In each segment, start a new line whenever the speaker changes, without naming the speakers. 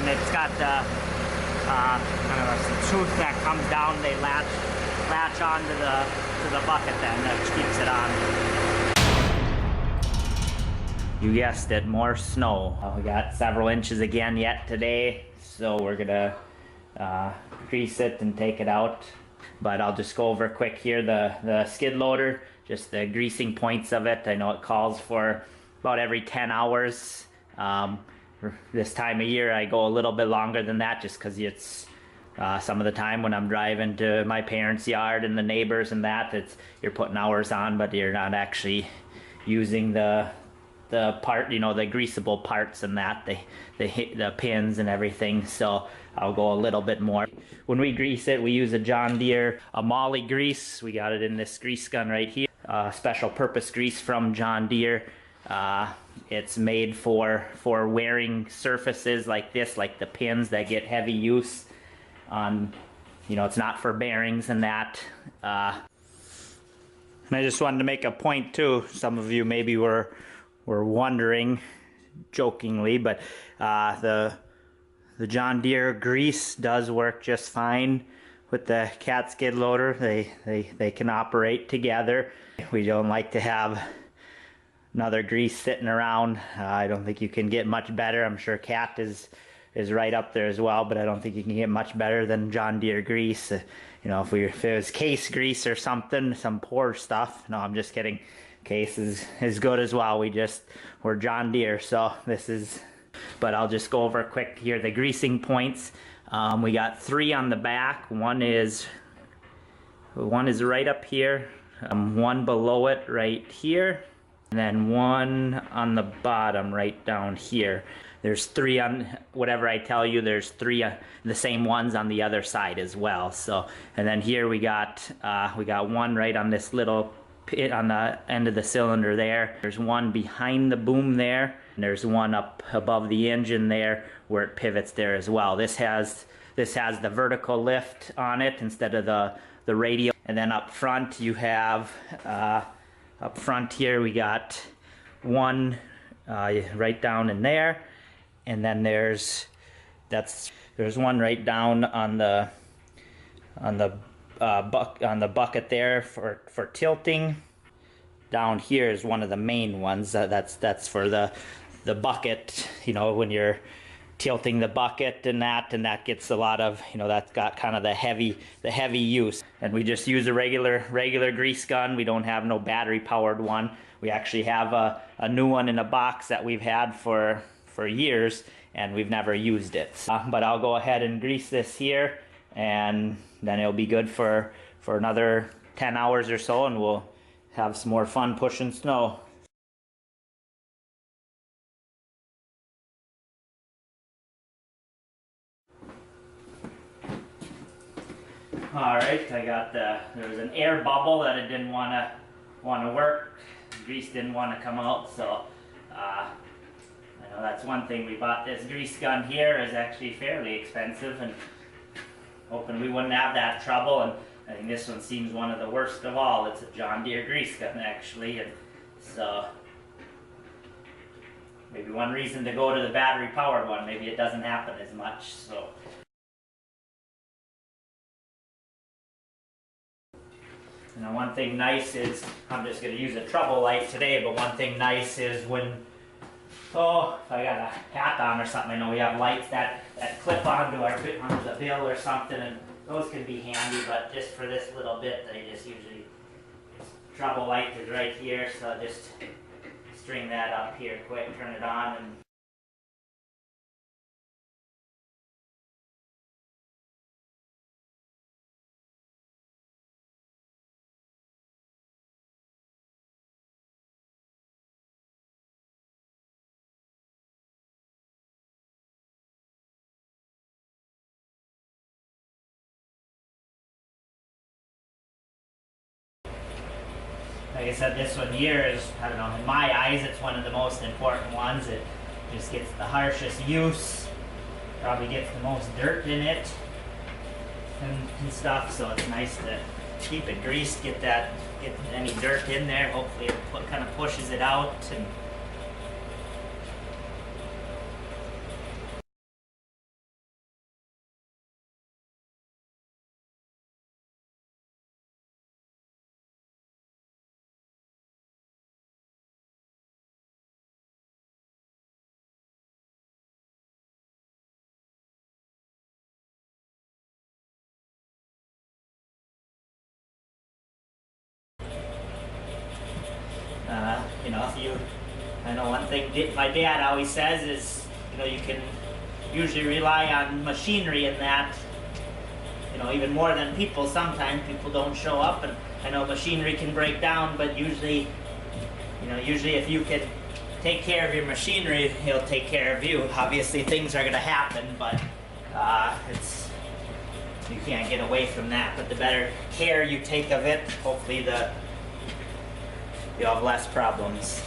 then it's got the kind of a tooth that comes down. They latch onto the bucket then, that keeps it on. You guessed it, more snow. We got several inches again yet today, so we're gonna grease it and take it out. But I'll just go over quick here the skid loader, just the greasing points of it. I know it calls for about every 10 hours. This time of year I go a little bit longer than that, just because it's some of the time when I'm driving to my parents' yard and the neighbors and that, you're putting hours on, but you're not actually using the part, you know, the greasable parts and that, the pins and everything. So I'll go a little bit more. When we grease it, we use a John Deere Molly grease. We got it in this grease gun right here. Special purpose grease from John Deere. It's made for wearing surfaces like this, like the pins that get heavy use on, you know, it's not for bearings and that. And I just wanted to make a point too. Some of you maybe were wondering, jokingly, but the John Deere grease does work just fine with the cat skid loader. They can operate together. We don't like to have another grease sitting around. I don't think you can get much better. I'm sure cat is right up there as well, but I don't think you can get much better than John Deere grease. You know, if it was case grease or something, some poor stuff. No, I'm just kidding. Case is good as well. We're John Deere, so this is. But I'll just go over quick here the greasing points. We got 3 on the back. One is right up here. 1 below it right here, and then 1 on the bottom right down here. There's 3 on whatever I tell you. There's 3 the same ones on the other side as well. So, and then here we got 1 right on this little pit on the end of the cylinder there. There's 1 behind the boom there, and there's 1 up above the engine there where it pivots there as well. This has the vertical lift on it instead of the radial. And then up front you have up front here we got 1 right down in there, and then there's 1 right down on the bucket there for tilting. Down here is one of the main ones. That's for the bucket. You know, when you're tilting the bucket and that gets a lot of, you know, that's got kind of the heavy use. And we just use a regular grease gun. We don't have no battery powered one. We actually have a new one in a box that we've had for years, and we've never used it. But I'll go ahead and grease this here, and then it'll be good for another 10 hours or so, and we'll have some more fun pushing snow. Alright, I got there was an air bubble that it didn't want to work. The grease didn't want to come out, so I know that's one thing. We bought this grease gun here. Is actually fairly expensive, and hoping we wouldn't have that trouble. And I think this one seems one of the worst of all. It's a John Deere grease gun actually, and so maybe one reason to go to the battery powered one. Maybe it doesn't happen as much. So. Now one thing nice is, I'm just going to use a trouble light today, but one thing nice is when, if I got a hat on or something, I know we have lights that clip onto the bill or something, and those can be handy, but just for this little bit, I just usually, trouble light is right here, so I'll just string that up here quick, turn it on, and like I said, this one here is, I don't know, in my eyes, it's one of the most important ones. It just gets the harshest use, probably gets the most dirt in it and stuff, so it's nice to keep it greased, get any dirt in there. Hopefully it kind of pushes it out. And know, I know one thing my dad always says is, you know, you can usually rely on machinery in that, you know, even more than people. Sometimes people don't show up, and I know machinery can break down, but usually, you know, if you can take care of your machinery, he'll take care of you. Obviously things are going to happen, but you can't get away from that. But the better care you take of it, hopefully you'll have less problems.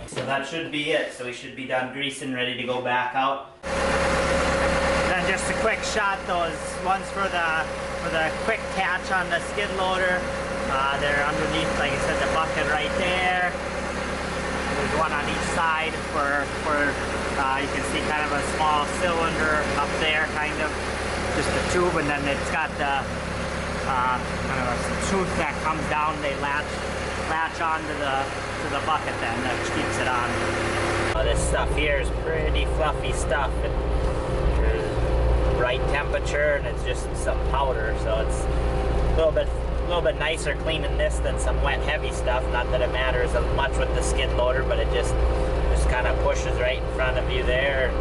So that should be it. So we should be done greasing, ready to go back out. Then just a quick shot, those ones for the quick catch on the skid loader. They're underneath, like I said, the bucket right there. There's one on each side for you can see kind of a small cylinder up there, kind of just a tube, and then it's got the kind of a tooth that comes down. They latch onto the bucket then, that keeps it on. This stuff here is pretty fluffy stuff. There's right temperature, and it's just some powder, so it's a little bit nicer cleaning this than some wet heavy stuff. Not that it matters as much with the skid loader, but it just kind of pushes right in front of you there.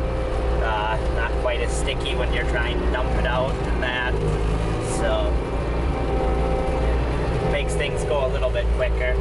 Not quite as sticky when you're trying to dump it out and that, so it makes things go a little bit quicker.